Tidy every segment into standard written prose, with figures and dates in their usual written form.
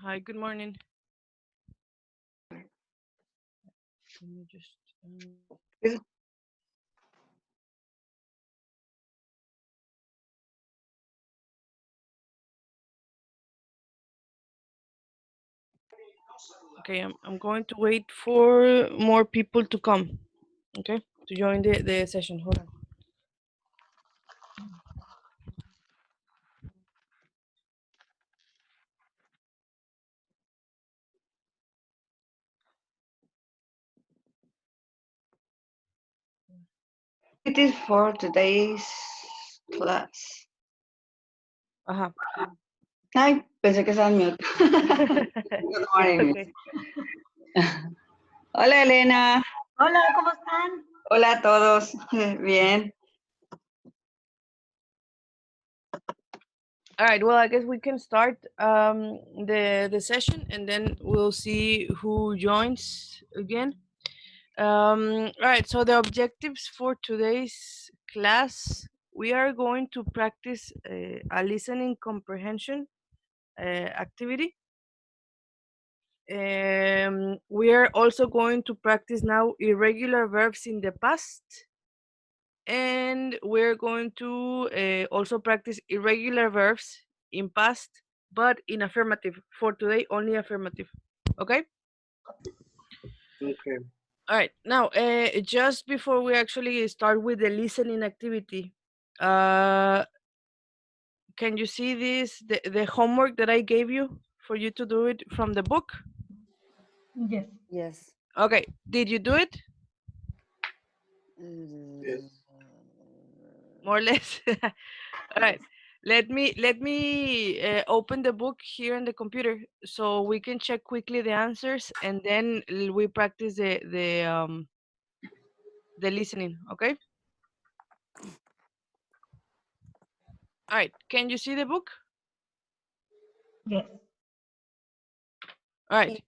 Hi, good morning. Let me just. Okay, I'm going to wait for more people to come. Okay, to join the session. Hold on. It is for today's class. Ajá. Ay, pensé que estaba en mute. Good morning. Okay. Hola, Elena. Hola, ¿cómo están? Hola a todos. Bien. All right. Well, I guess we can start the session, and then we'll see who joins again. All right. So the objectives for today's class, we are going to practice a listening comprehension activity. We are also going to practice now irregular verbs in the past, and we're going to also practice irregular verbs in past, but in affirmative. For today, only affirmative. Okay. Okay. All right. Now, just before we actually start with the listening activity, can you see this? The homework that I gave you for you to do it from the book. Yes. Yes. Okay. Did you do it? Yes. More or less. All right. Let me open the book here on the computer so we can check quickly the answers, and then we practice the listening. Okay. All right. Can you see the book? Yes. All right.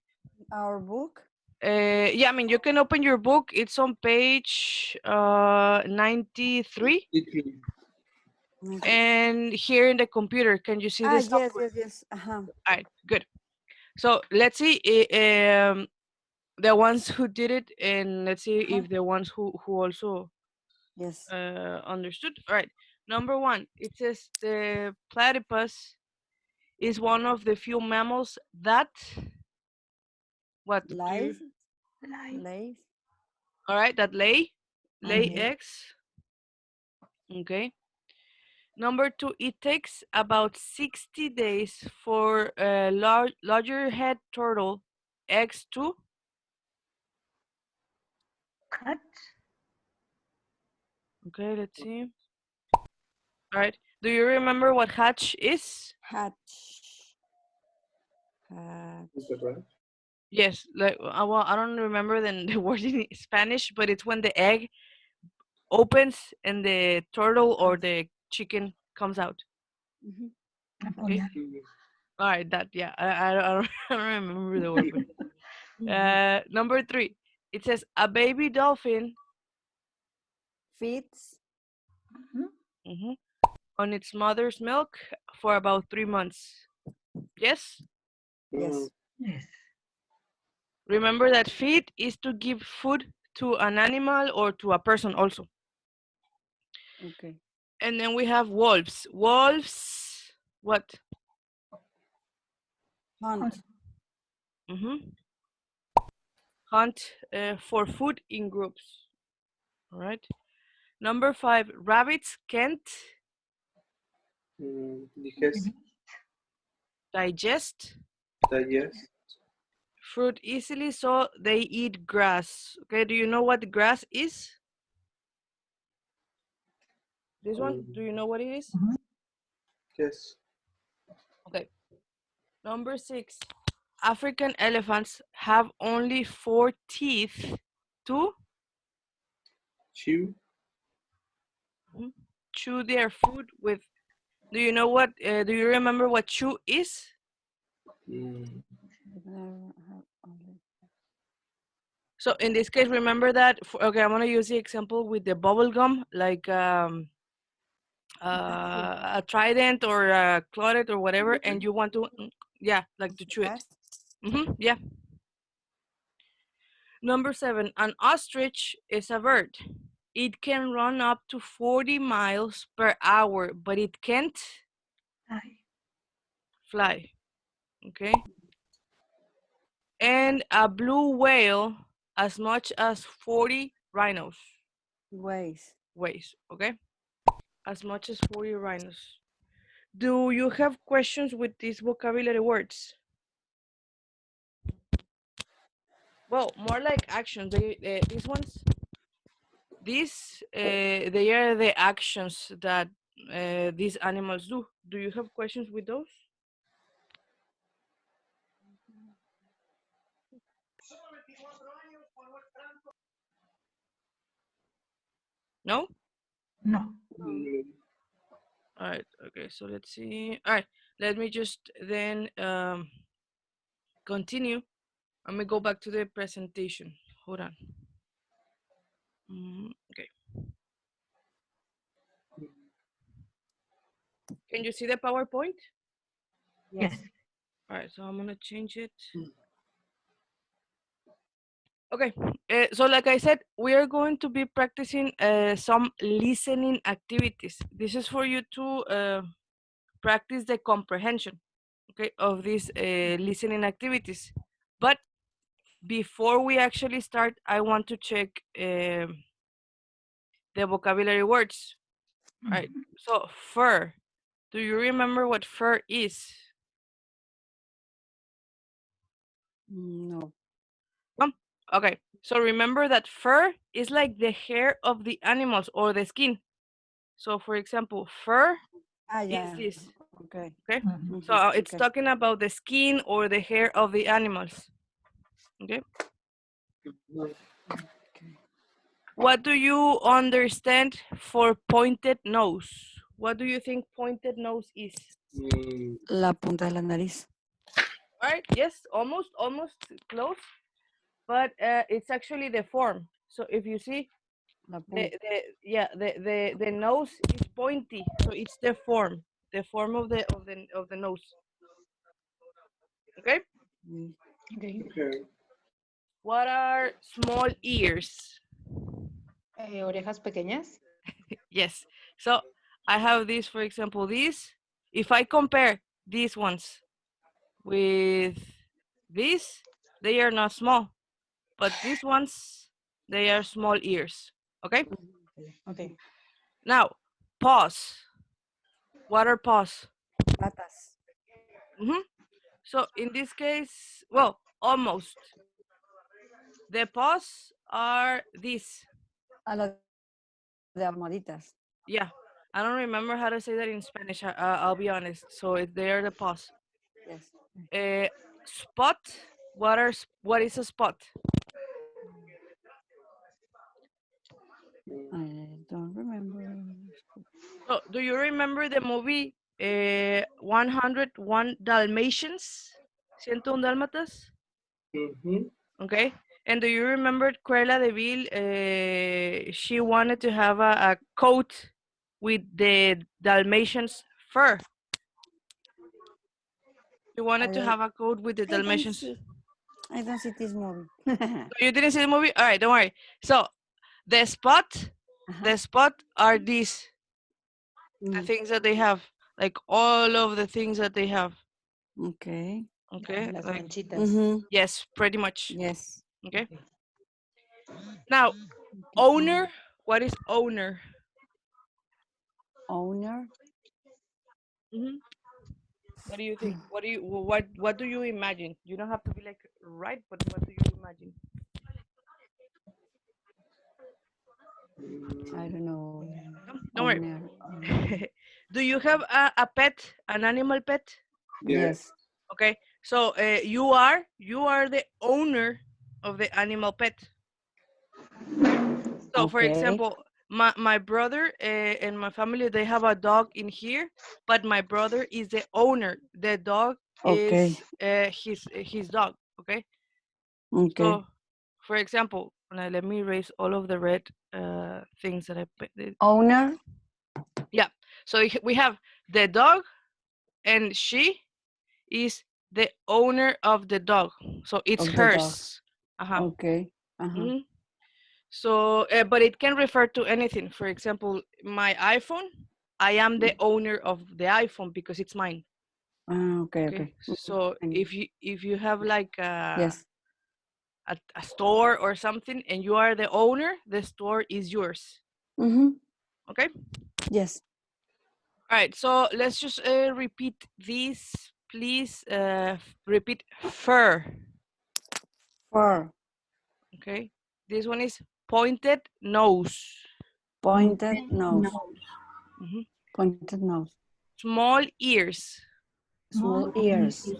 Our book. Yeah. I mean, you can open your book. It's on page 93, and here in the computer, can you see the Yes, software? yes. All right. Good. So let's see. The ones who did it, and let's see if the ones who also Yes. understood. All right. Number one, it says the platypus is one of the few mammals that what do you, Life. Life. all right, that lay Okay. eggs. Okay. Number two, it takes about 60 days for a larger head turtle eggs to. Cut. Okay, let's see. All right. Do you remember what hatch is? Hatch. Hatch. Is that right? Yes, like well, I don't remember the word in Spanish, but it's when the egg opens and the turtle or the chicken comes out. Mhm. Okay. All right, that yeah, I don't remember the word. But, number three, it says a baby dolphin Feeds. mhm, on its mother's milk for about 3 months. Yes. Yes. Yes. Remember that feed is to give food to an animal or to a person also. Okay. And then we have wolves. Wolves, what? Hunt. Mm-hmm. Hunt for food in groups. All right. Number five, rabbits can't Digest. digest Digest. fruit easily, so they eat grass. Okay, do you know what grass is? This one, do you know what it is? Yes. Okay. Number six, African elephants have only 4 teeth to Chew. chew their food with. Do you know what? Do you remember what chew is? Mm, So in this case, remember that. Okay, I'm gonna use the example with the bubble gum. Like a trident or a claudette or whatever, and you want to, yeah, like to chew it. Yeah. Number 7, an ostrich is a bird. It can run up to 40 miles per hour, but it can't fly. Okay. And a blue whale as much as 40 rhinos weighs. Okay. As much as 40 rhinos. Do you have questions with these vocabulary words? Well, more like actions. These ones, they are the actions that these animals do. Do you have questions with those? No? No. All right. Okay. So let's see. All right. Let me just then continue. Let me go back to the presentation. Hold on. Okay. Can you see the PowerPoint? Yes. All right. So I'm gonna change it. Okay, so like I said, we are going to be practicing some listening activities. This is for you to practice the comprehension, okay, of these listening activities. But before we actually start, I want to check the vocabulary words. All right, so fur. Do you remember what fur is? No. Okay, so remember that fur is like the hair of the animals or the skin. So for example, fur is this. Okay. Okay, Mhm. so it's Okay. talking about the skin or the hair of the animals. Okay, Okay. what do you understand for pointed nose? What do you think pointed nose is? La punta de la nariz. All right, yes, almost close, but it's actually the form. So if you see La the, punta. the nose is pointy, so it's the form of the nose. Okay, Okay. Okay. what are small ears? Orejas pequeñas. Yes, so I have this, for example, these. If I compare these ones with these, they are not small, but these ones, they are small ears. Okay, Okay. now paws. What are paws? Patas. So in this case, well, almost. The paws are these. A lo de almohaditas. Yeah, I don't remember how to say that in Spanish. I'll be honest. So they are the paws. Yes. Spot. What is a spot? I don't remember. So do you remember the movie 101 Dalmatians? 101 Dálmatas? Okay. And do you remember Cruella de Vil? She wanted to have a coat with the Dalmatians fur. She wanted to have a coat with the Dalmatians. I don't see this movie. So you didn't see the movie? All right, don't worry. So the spot are these, the things that they have, like all of the things that they have. Okay. Okay. Las Like, manchitas. yes, pretty much. Yes. Okay. Now, owner. What is owner? Owner. What do you think? What do you imagine? You don't have to be like right, but what do you imagine? I don't know. Don't worry. Owner. Do you have a pet, an animal pet? Yes. Okay, so you are the owner of the animal pet. So for example, my brother and my family, they have a dog in here, but my brother is the owner. The dog is his dog. Okay. Okay. So for example, now let me erase all of the red things that I put. Owner. Yeah. So we have the dog, and she is the owner of the dog. So it's Of the dog. hers. Okay. Mhm. So, but it can refer to anything. For example, my iPhone, I am the owner of the iPhone because it's mine. Okay. Okay. Okay. So Thank if you have like Yes. a store or something and you are the owner, the store is yours. Okay. Yes. All right. So let's just repeat this, please. Repeat fur. Fur. Okay. This one is pointed nose. Pointed nose. Mhm. Pointed nose. Small ears. Small ears.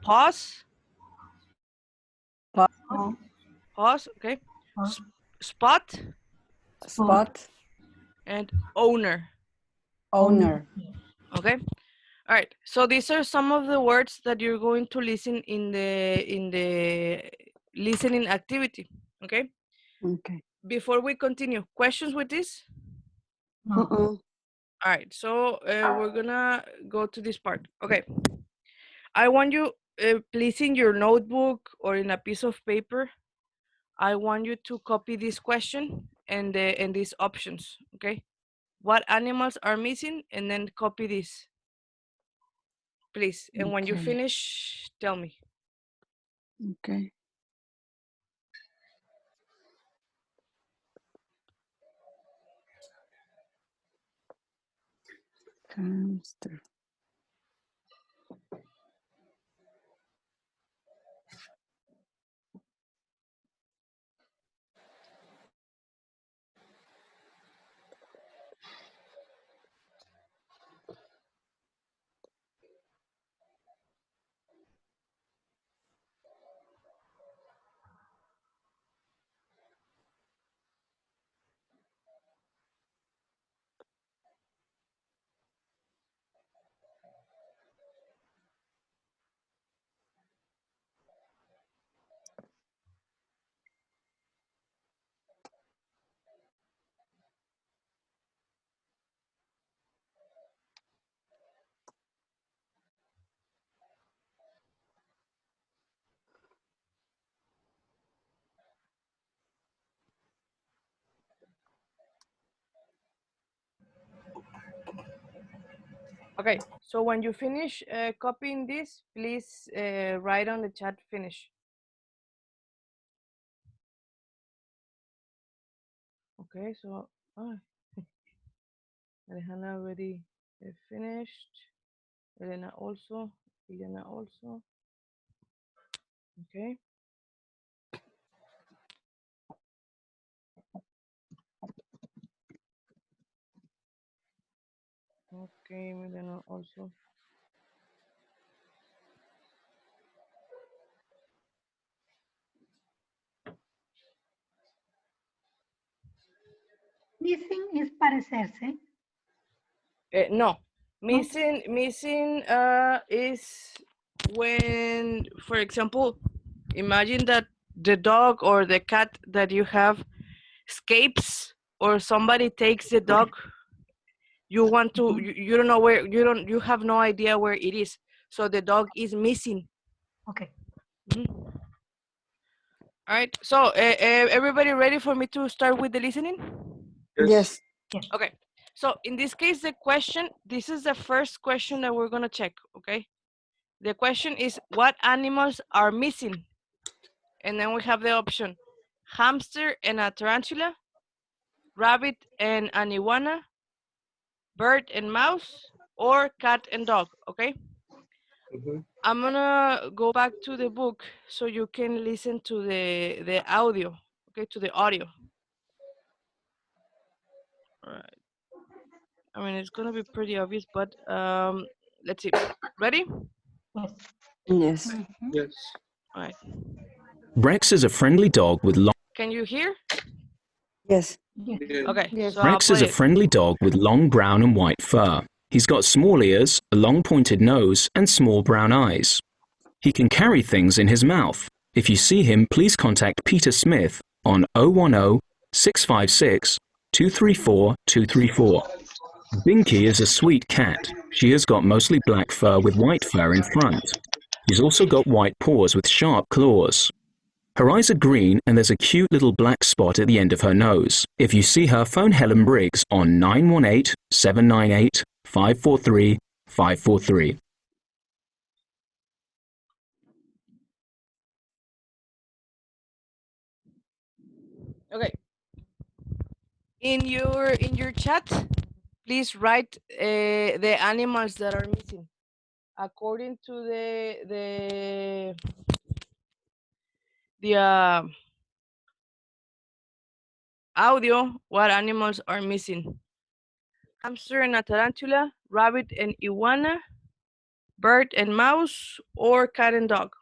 Paws. Paw. Paws. Okay. Spot Spot. and owner. Owner. Okay. All right. So these are some of the words that you're going to listen in the listening activity. Okay. Okay. Before we continue, questions with this? Mm-mm. All right. So we're gonna go to this part. Okay. I want you, please, in your notebook or in a piece of paper, I want you to copy this question and these options. Okay. What animals are missing, and then copy this, please. And when you Okay. finish, tell me. Okay. Hamster. Okay, so when you finish copying this, please write on the chat finish. Okay, so Alejandra already finished. Elena also. Elena also. Okay. Okay, Elena also. Missing is parecerse. No, missing is when, for example, imagine that the dog or the cat that you have escapes, or somebody takes the dog. You want to, you don't know where, you have no idea where it is, so the dog is missing. Okay. All right, so everybody ready for me to start with the listening? Yes. Okay, so in this case, the question, this is the first question that we're gonna check. Okay, the question is, what animals are missing? And then we have the option: hamster and a tarantula, rabbit and an iguana, bird and mouse, or cat and dog. Okay, I'm gonna go back to the book so you can listen to the audio. Okay, to the audio. All right. I mean, it's gonna be pretty obvious, but let's see. Ready? Yes. Yes. All right. Rex is a friendly dog with long. Can you hear? Yes. Yeah. Okay. Yes. So I'll Rex is play a it. friendly dog with long brown and white fur. He's got small ears, a long pointed nose, and small brown eyes. He can carry things in his mouth. If you see him, please contact Peter Smith on 010 656 234 234. Binky is a sweet cat. She has got mostly black fur with white fur in front. She's also got white paws with sharp claws. Her eyes are green and there's a cute little black spot at the end of her nose. If you see her, phone Helen Briggs on 918-798-543-543. Okay. In your chat, please write the animals that are missing according to the audio. What animals are missing? Hamster and a tarantula, rabbit and iguana, bird and mouse, or cat and dog.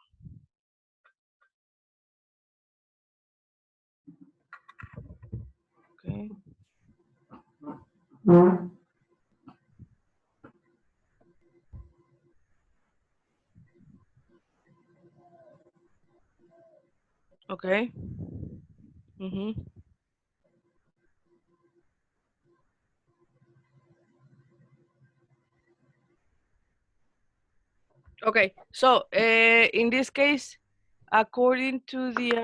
Okay. Okay. Okay. So in this case, according to the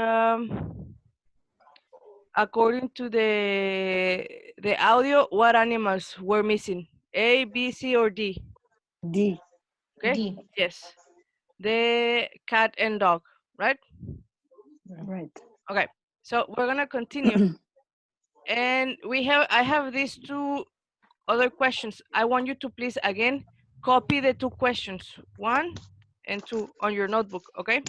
audio, what animals were missing? A, B, C, or D? D. Okay. D. Yes. The cat and dog, right? Right. Okay. So we're gonna continue. And I have these two other questions. I want you to please again copy the two questions, 1 and 2, on your notebook, okay?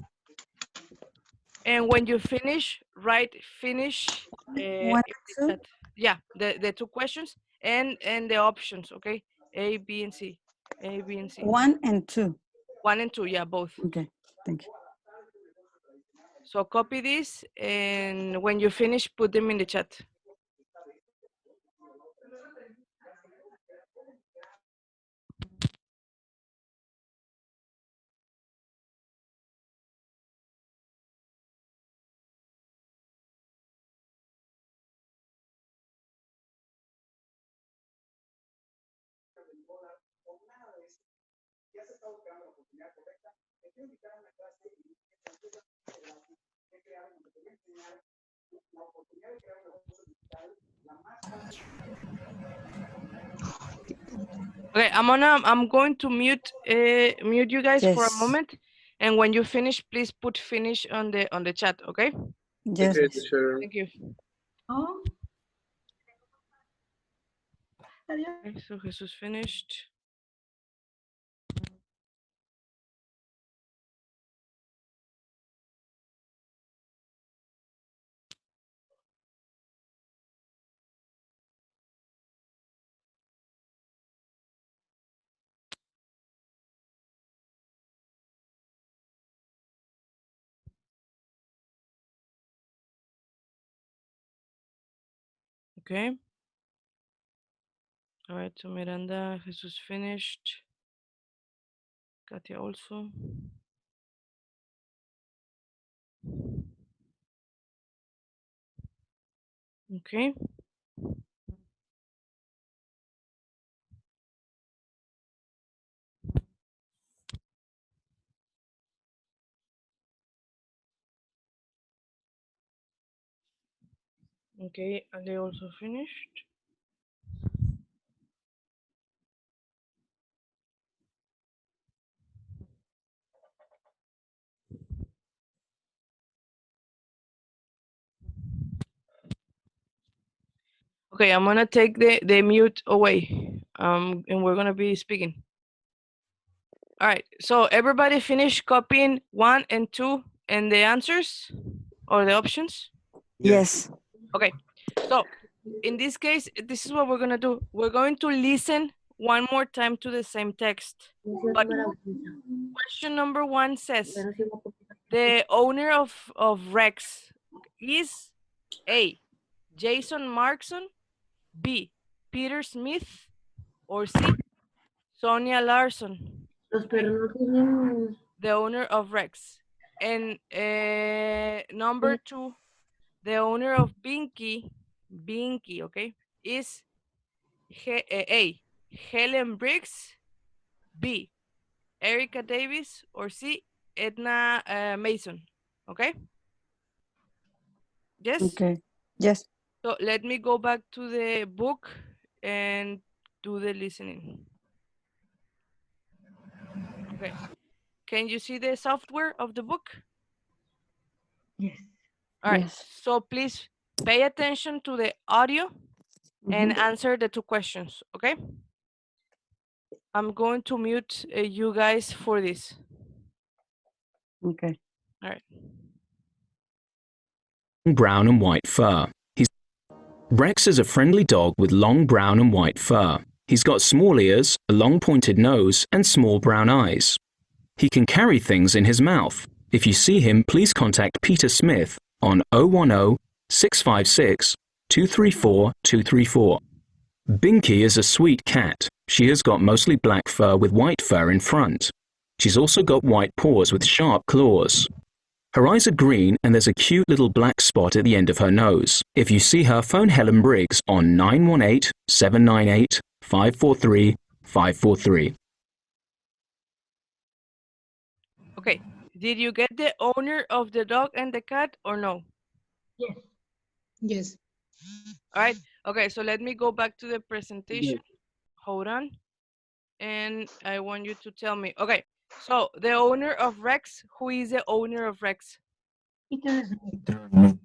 And when you finish, write finish. One, in the two? chat. Yeah, the two questions and the options, okay? A, B, and C. A, B, and C. 1 and 2. 1 and 2, yeah, both. Okay, thank you. So copy this, and when you finish, put them in the chat. Okay, I'm going to mute you guys for a Yes. moment, and when you finish, please put finish on the chat, okay? Yes. Okay, teacher. Thank you. Oh. Adiós. Okay, so Jesus finished. Okay. All right, so Miranda, Jesus finished. Katia also. Okay. Okay, and they also finished. Okay, I'm gonna take the mute away. And we're gonna be speaking. All right, so everybody finish copying 1 and 2 and the answers or the options? Yes. Okay, so in this case, this is what we're gonna do. We're going to listen one more time to the same text. But question number 1 says, the owner of Rex is A, Jason Markson, B, Peter Smith, or C, Sonia Larson, the owner of Rex. And number 2, the owner of Binky, okay, is A, Helen Briggs, B, Erica Davis, or C, Edna Mason. Okay? Yes? Okay. Yes. So let me go back to the book and do the listening. Okay. Can you see the software of the book? Yes. All right. Yes. So please pay attention to the audio and Mhm. answer the two questions. Okay. I'm going to mute you guys for this. Okay. All right. Brown and white fur. Rex is a friendly dog with long brown and white fur. He's got small ears, a long pointed nose, and small brown eyes. He can carry things in his mouth. If you see him, please contact Peter Smith on 010 656 234 234. Binky is a sweet cat. She has got mostly black fur with white fur in front. She's also got white paws with sharp claws. Her eyes are green and there's a cute little black spot at the end of her nose. If you see her, phone Helen Briggs on 918 798 543 543. Okay. Did you get the owner of the dog and the cat or no? Yes. Yes. All right. Okay. So let me go back to the presentation. Hold on. And I want you to tell me. Okay. So the owner of Rex, who is the owner of Rex? Peter Smith.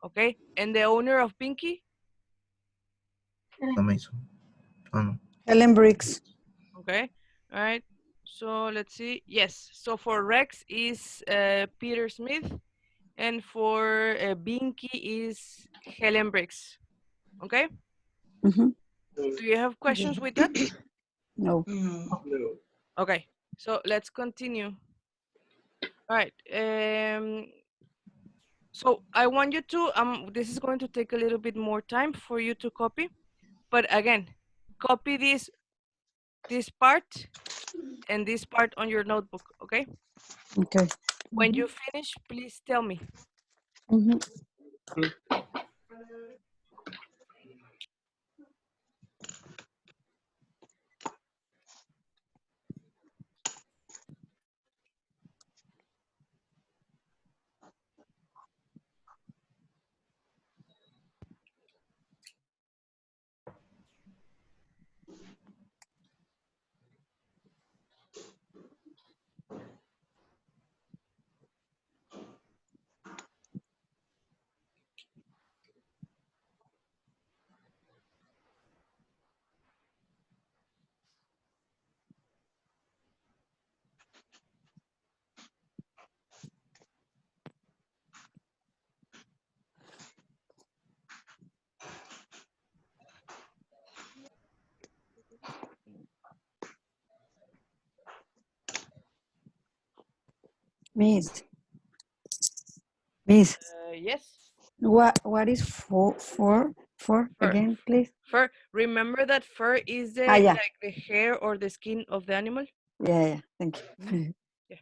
Okay. And the owner of Pinky? Mason. Oh, no. Helen Briggs. Okay. All right. So let's see. Yes. So for Rex is Peter Smith, and for Binky is Helen Briggs. Okay. Mhm. Do you have questions with that? No. No. No. Okay. So let's continue. All right. So I want you to this is going to take a little bit more time for you to copy, but again, copy this part and this part on your notebook. Okay. Okay. When you finish, please tell me. Mhm. Miss. Miss. Yes. What is for Fur. again, please? Fur. Remember that fur is the Yeah. like the hair or the skin of the animal. Yeah. Thank you. Yeah.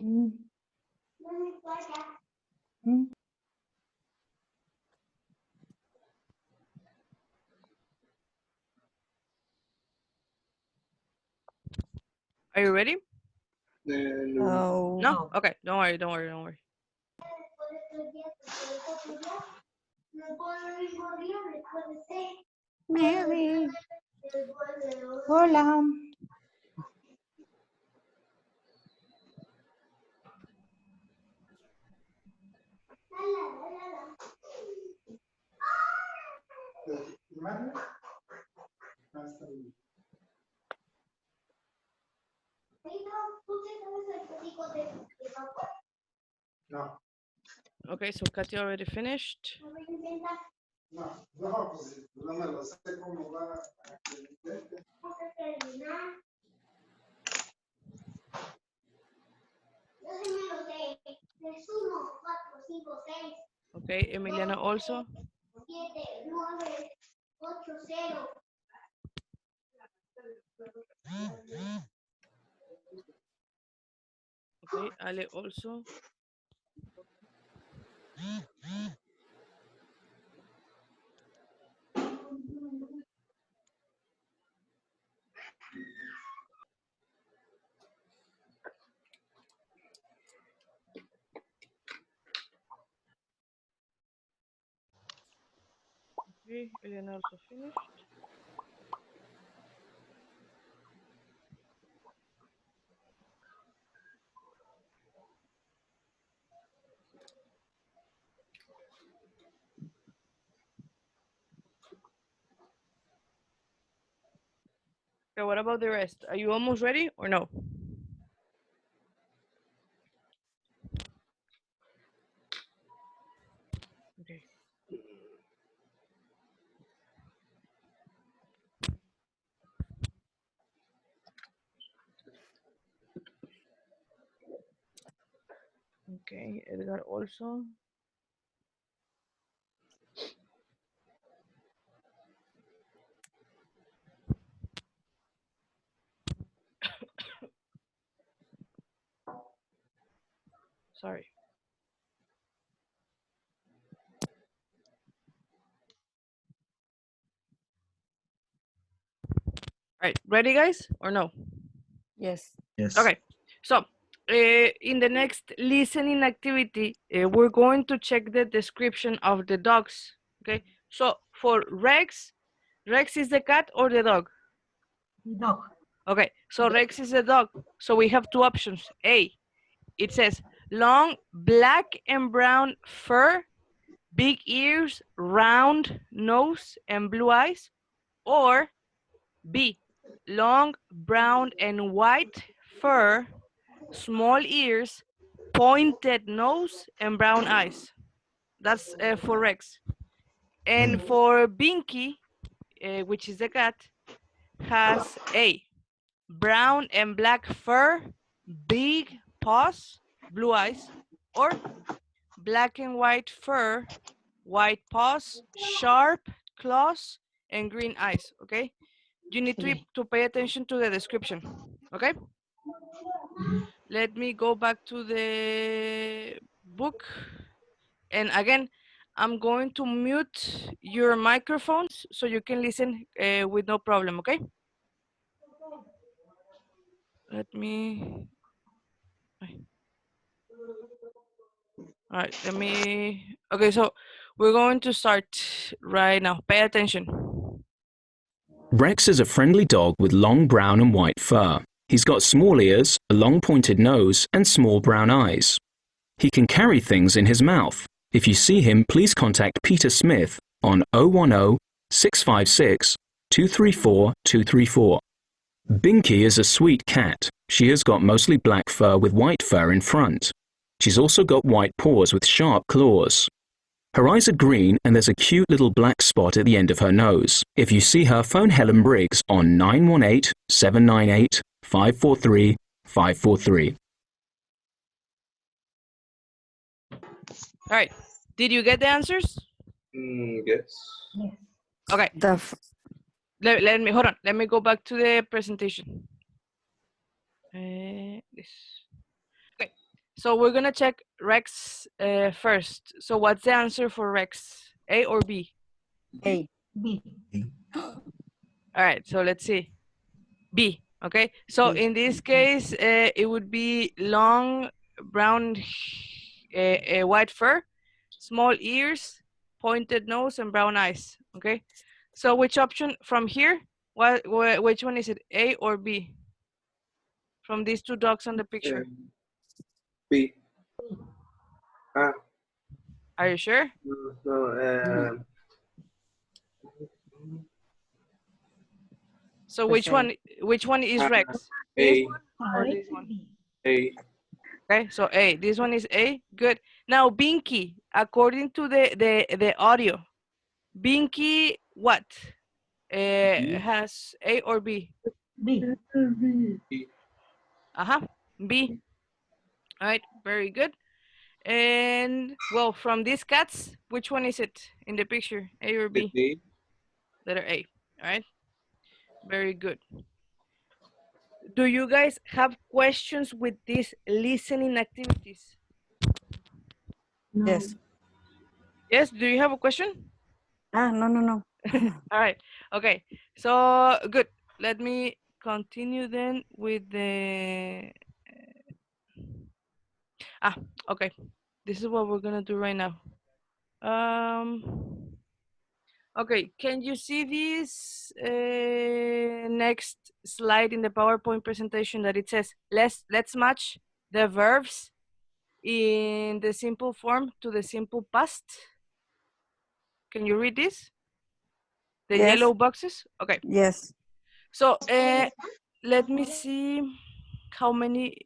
Mm. Mm. Are you ready? No. Oh. No. Okay. Don't worry. Don't worry. Don't worry. Mary. Hola. Okay, so Katia already finished. Okay, Emiliana also. Okay, Ale also. Okay, Eliana also finished. Okay, what about the rest? Are you almost ready or no? Okay. Okay, Edgar also. Sorry. All right, ready guys or no? Yes. Yes. Okay, so in the next listening activity, we're going to check the description of the dogs. Okay, so for Rex, Rex is the cat or the dog? The dog. Okay, so Rex is the dog. So we have two options. A, it says long black and brown fur, big ears, round nose, and blue eyes. Or B, long brown and white fur, small ears, pointed nose, and brown eyes. That's for Rex. And for Binky, which is the cat, has A, brown and black fur, big paws, blue eyes, or black and white fur, white paws, sharp claws, and green eyes. Okay, you need to pay attention to the description. Okay, let me go back to the book, and again I'm going to mute your microphones so you can listen with no problem. Okay, let me all right, let me okay, so we're going to start right now. Pay attention. Rex is a friendly dog with long brown and white fur. He's got small ears, a long pointed nose, and small brown eyes. He can carry things in his mouth. If you see him, please contact Peter Smith on 010-656-234-234. Binky is a sweet cat. She has got mostly black fur with white fur in front. She's also got white paws with sharp claws. Her eyes are green and there's a cute little black spot at the end of her nose. If you see her, phone Helen Briggs on 918-798-543-543. All right, did you get the answers? Yes. Yes. Okay, let me hold on. Let me go back to the presentation. This. Okay, so we're gonna check Rex first. So what's the answer for Rex? A or B? A. B. All right, so let's see. B. Okay, so in this case, it would be long brown white fur, small ears, pointed nose, and brown eyes. Okay, so which option from here? Which one is it? A or B? From these two dogs on the picture. B. Are you sure? No. So which one is Rex? A. This one or this one? B. A. Okay, so A. This one is A. Good. Now, Binky, according to the audio, Binky, what? Has A or B? B. Uh-huh. B. All right, very good. And, well, from these cats, which one is it in the picture? A or B? A. Letter A. All right. Very good. Do you guys have questions with these listening activities? No. Yes. Yes, do you have a question? No. All right. Okay. So good. Let me continue then with the. Okay. This is what we're gonna do right now. Okay. Can you see this next slide in the PowerPoint presentation that it says let's match the verbs in the simple form to the simple past? Can you read this? The Yes. yellow boxes? Okay. Yes. So let me see how many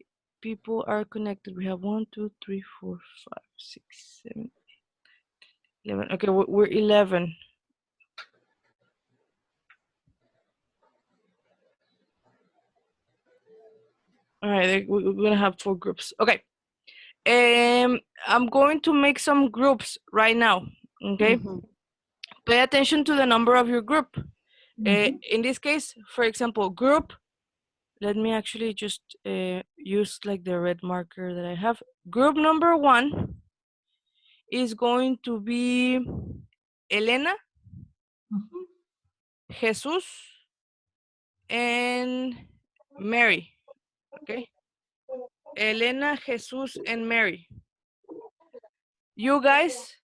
people are connected. We have 1, 2, 3, 4, 5, 6, 7, 8, 11. Okay, we're 11. All right, we're gonna have 4 groups. Okay. I'm going to make some groups right now. Okay. Mhm. Pay attention to the number of your group. Mhm. In this case, for example, group. Let me actually just use like the red marker that I have. Group number 1 is going to be Elena, Mhm. Jesus, and Mary. Okay. Elena, Jesus, and Mary. You guys,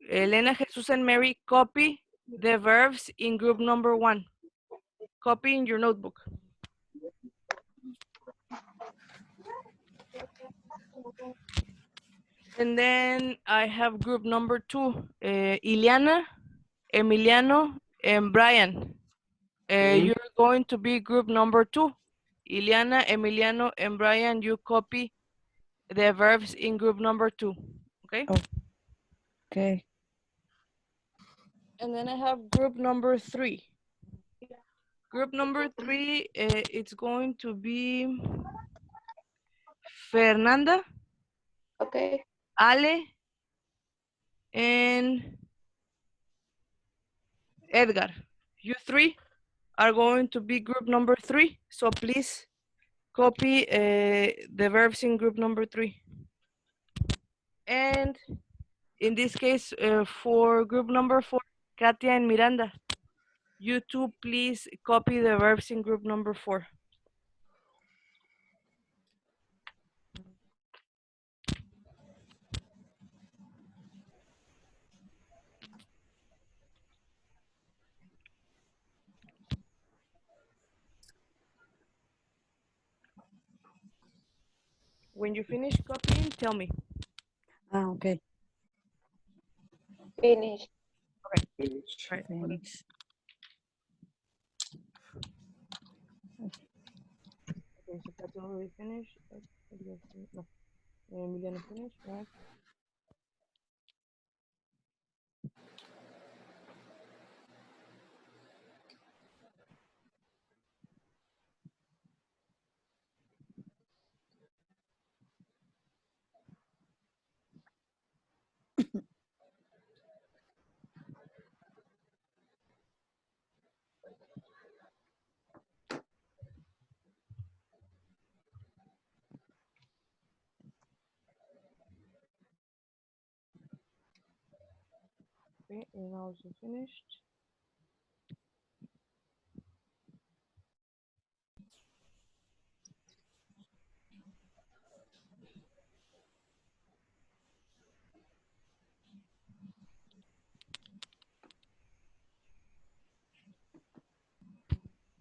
Elena, Jesus, and Mary, copy the verbs in group number 1. Copy in your notebook. And then I have group number 2, Ileana, Emiliano, and Brian. You're going to be group number 2. Ileana, Emiliano, and Brian, you copy the verbs in group number 2. Okay? Okay. And then I have group number 3. Group number 3, it's going to be Fernanda, Okay. Ale, and Edgar. You 3 are going to be group number 3. So please copy the verbs in group number 3. And in this case, for group number 4, Katia and Miranda, you 2 please copy the verbs in group number 4. When you finish copying, tell me. Okay. Finish. Right. Finish. Okay, so Katia already finished. No, Emiliano finished, right? Okay, and also finished.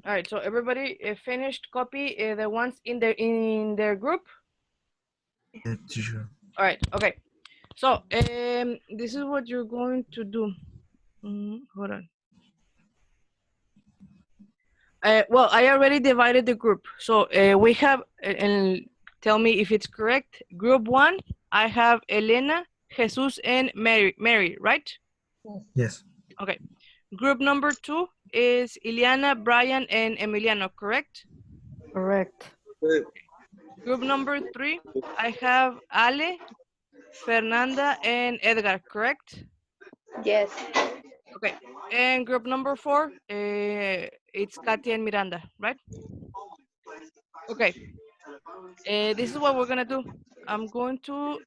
All right, so everybody finished copy the ones in their group. All right, okay. So this is what you're going to do. Hold on. Well, I already divided the group. So we have tell me if it's correct. Group 1, I have Elena, Jesus, and Mary, right? Yes. Okay. Group number 2 is Ileana, Brian, and Emiliano, correct? Correct. Group number 3, I have Ale, Fernanda, and Edgar, correct? Yes. Okay. And group number 4, it's Katia and Miranda, right? Okay. This is what we're gonna do. I'm going to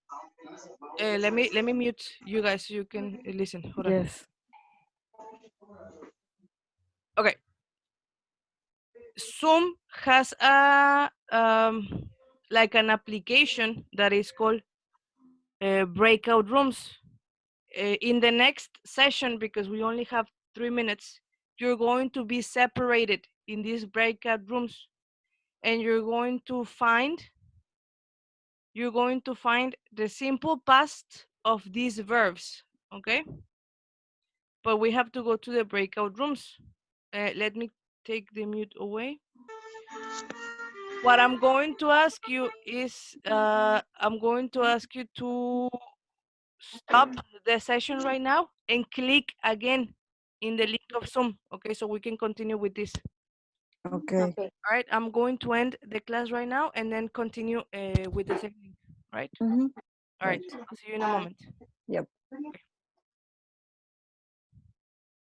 let me mute you guys so you can listen. Hold on. Yes. Okay. Zoom has a like an application that is called breakout rooms. In the next session, because we only have 3 minutes, you're going to be separated in these breakout rooms, and you're going to find the simple past of these verbs, okay? But we have to go to the breakout rooms. Let me take the mute away. What I'm going to ask you is, I'm going to ask you to stop the session right now and click again in the link of Zoom, okay? So we can continue with this. Okay. Okay. All right, I'm going to end the class right now and then continue with the second, right? Mhm. All right, I'll see you in a moment. Yep.